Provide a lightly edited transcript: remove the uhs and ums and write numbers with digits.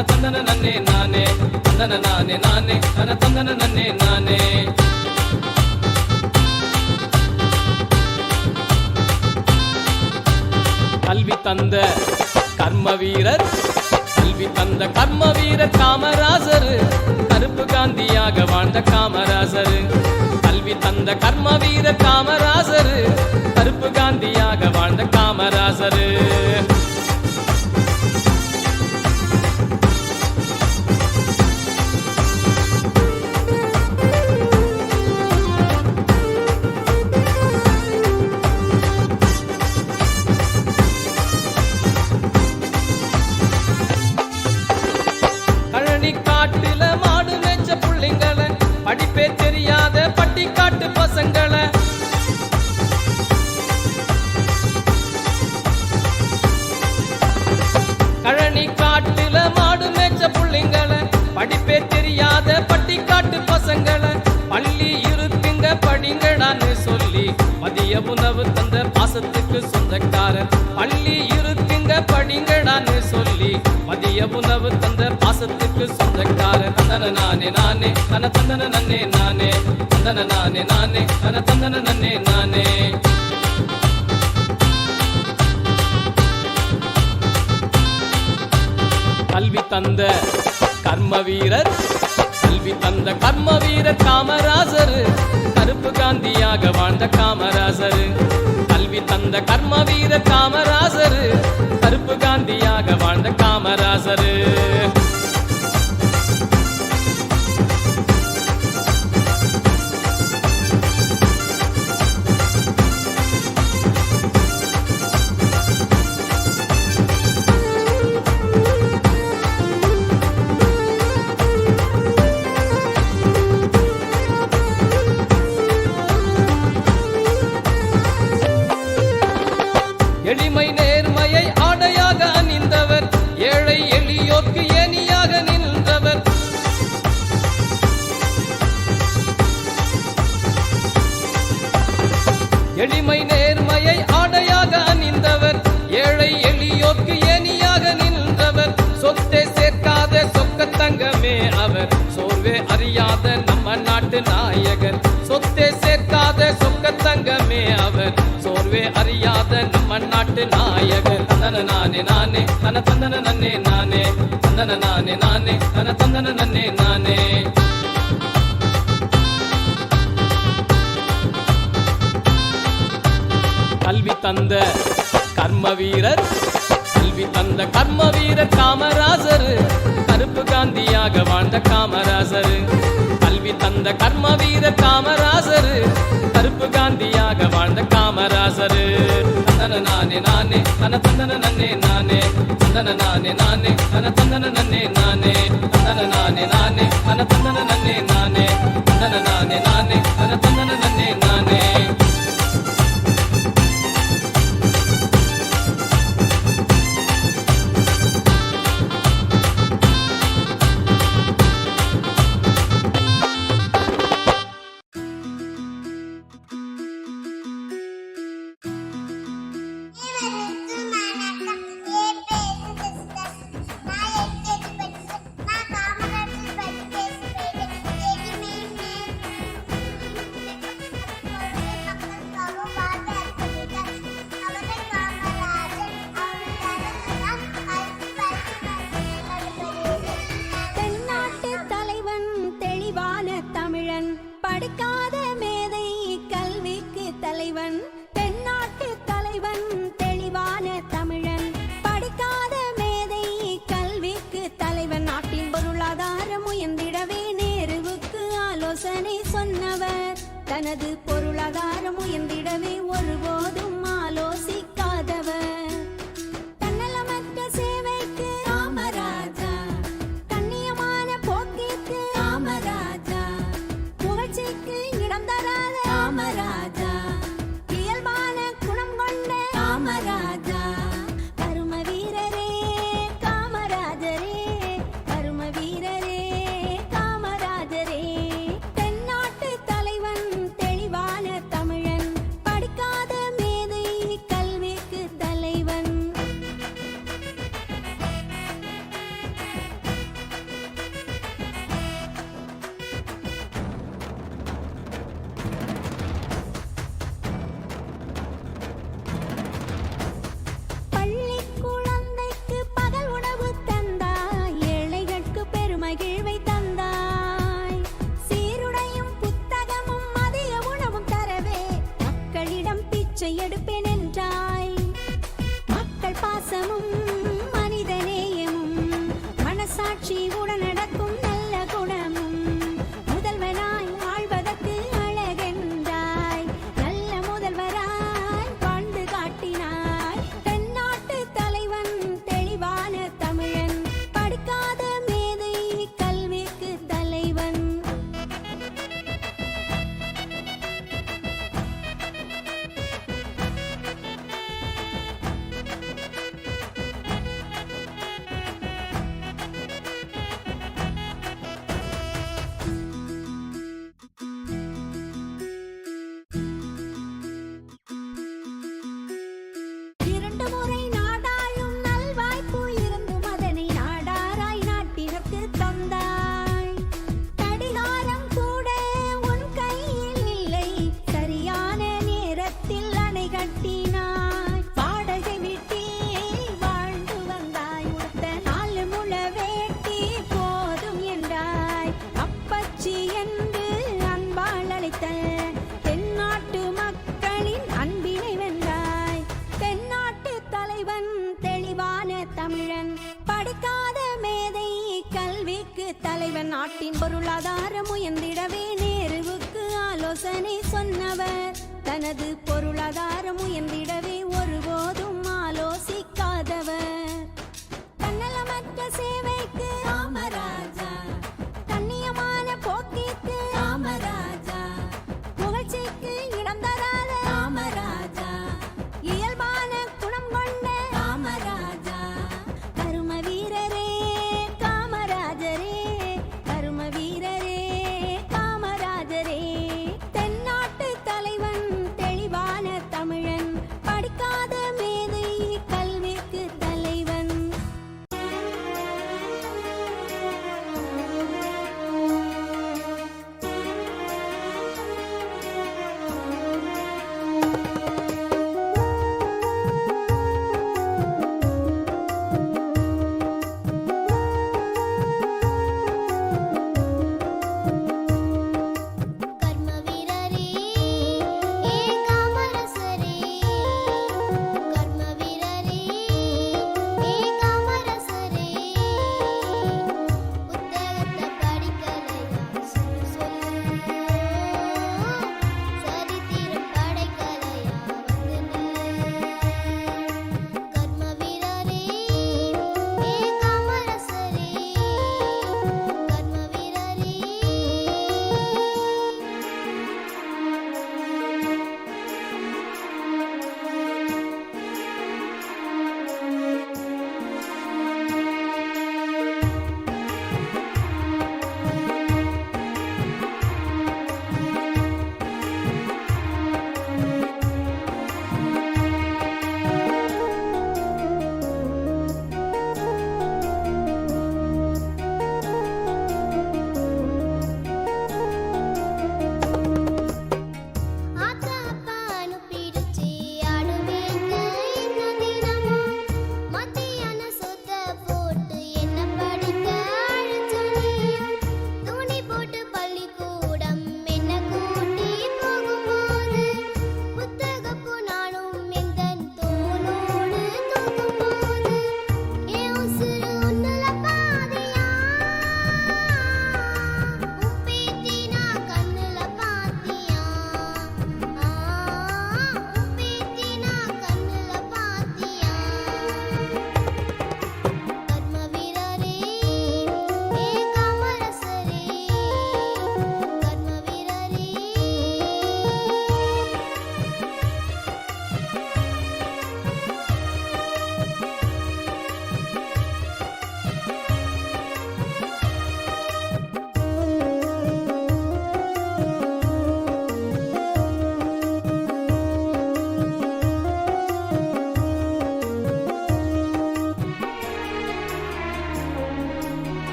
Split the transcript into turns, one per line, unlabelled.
தன தந்தன நன்னே நானே தந்தன நானே நானே தன தந்தன நன்னே நானே. கல்வி தந்த கர்ம வீரர் கல்வி தந்த கர்ம வீரர் காமராசர் கருப்பு காந்தியாக வாழ்ந்த காமராசர். கல்வி தந்த கர்ம வீரர் காமராசர் கருப்பு காந்தியாக வாழ்ந்த காமராசர். காட்டுல மாடு மேய்ச்ச புள்ளைங்கள படிப்பே தெரியாத பட்டி காட்டு பசங்கள கழனி காட்டுல மாடு மேய்ச்ச புள்ளைங்கள படிப்பே தெரியாத பட்டி காட்டு பசங்கள பள்ளி இருக்குங்க படிங்கடான்னு சொல்லி மதிய உணவு தந்த பாசத்துக்கு சொந்தக்காரர். பள்ளி இருக்குங்க படிங்கடான்னு சொல்லி மதிய உணவு தந்த பாசத்துக்கு சொந்தக்காரர். தந்தன நானே நானே தன தந்தன நன்னே நானே தந்தன நானே நானே தன தந்தன நன்னே நானே. கல்வி தந்த கர்ம வீரர் கல்வி தந்த கர்ம வீரர் காமராசர் கருப்பு காந்தியாக வாழ்ந்த காமராசர். கல்வி தந்த கர்ம வீரர் காமராசர் கருப்பு காந்தியாக வாழ்ந்த காமராசர். எளிமை நேர்மையை ஆடையாக அணிந்தவர் ஏழை எளியோர்க்கு ஏணியாக நின்றவர். எளிமை நேர்மையை ஆடையாக அணிந்தவர் ஏழை எளியோர்க்கு ஏணியாக நின்றவர். சொத்தை சேர்க்காத சொக்க தங்கமே அவர் சோர்வே அறியாத நம்ம நாட்டு நாயகர். சொத்தை சேர்க்காத சொக்க தங்கமே அவர் சோர்வே அறியாத நம்ம நாட்டு நாயகர். தந்தன நானே நானே தன தந்தன நன்னே நானே தந்தன நானே நானே தன தந்தன நன்னே நானே. கல்வி தந்த கர்ம வீரர் கல்வி தந்த கர்ம வீரர் காமராசர் கருப்பு காந்தியாக வாழ்ந்த காமராசர். கல்வி தந்த கர்ம வீரர் காமராசர் கருப்பு காந்தியாக வாழ்ந்த காமராசர். தந்தன நானே நானே தன தந்தன நன்னே நானே தந்தன நானே நானே தன தந்தன நன்னே நானே தந்தன நானே நானே தன தந்தன நன்னே நானே தந்தன நானே நானே தன தந்தன நன்னே நானே.
படிக்காத மேதை கல்விக்கு தலைவன் தென்னாட்டு தலைவன் தெளிவான தமிழன். படிக்காத மேதை கல்விக்கு தலைவன் நாட்டின் பொருளாதாரம் உயர்ந்திடவே நேருவுக்கு ஆலோசனை சொன்னவர். தனது பொருளாதாரம் உயர்ந்திடவே ஒருபோதும் ஆலோசிக்காதவர். தன்னலமற்ற சேவைக்கு காமராஜா, கண்ணியமான போக்கிற்கு காமராஜா, புகழ்ச்சிக்கு இடம் தராத காமராஜா, இயல்பான குணம் கொண்ட காமராஜா. கரும வீரரே காமராஜரே, கரும வீரரே காமராஜரே. தென்னாட்டு தலைவன் தெளிவான தமிழன். படிக்காத மே கூட நடக்கும் நல்ல குணமும் முதல்வனாய் ஆழ்வதற்கு அழகென்றாய் நல்ல முதல்வராய் வாழ்ந்து காட்டினாய் தென்னாட்டு தலைவன் தெளிவான தமிழன் படிக்காத மேதை கல்விக்கு தலைவன் இரண்டு முறை நாடாளும் நல்வாய்ப்பு இருந்தும் அதனை நாடாராய் நாட்டினர்க்கு தந்தாய் கடிகாரம் கூட உன் கையில் இல்லை சரியான நேரத்தில் அணை கட்டினாய் வாடகை வீட்டில் வாழ்ந்து வந்தாய் உடுத்த 4 முழ வேட்டி போதும் என்றாய் அப்பச்சி என்று அன்பால் அழைத்த தென்னாட்டு மக்களின் அன்பினை வென்றாய் தென்னாட்டு தலைவன் தெளிவான தமிழன் படிக்காத மேதை கல்விக்கு தலைவன் நாட்டின் பொருளாதாரம் உயர்ந்திடவே நேருவுக்கு ஆலோசனை சொன்னவர் தனது பொருளாதாரம் உயர்ந்திடவே ஒருபோதும் ஆலோசிக்காதவர் தன்னலமற்ற சேவைக்கு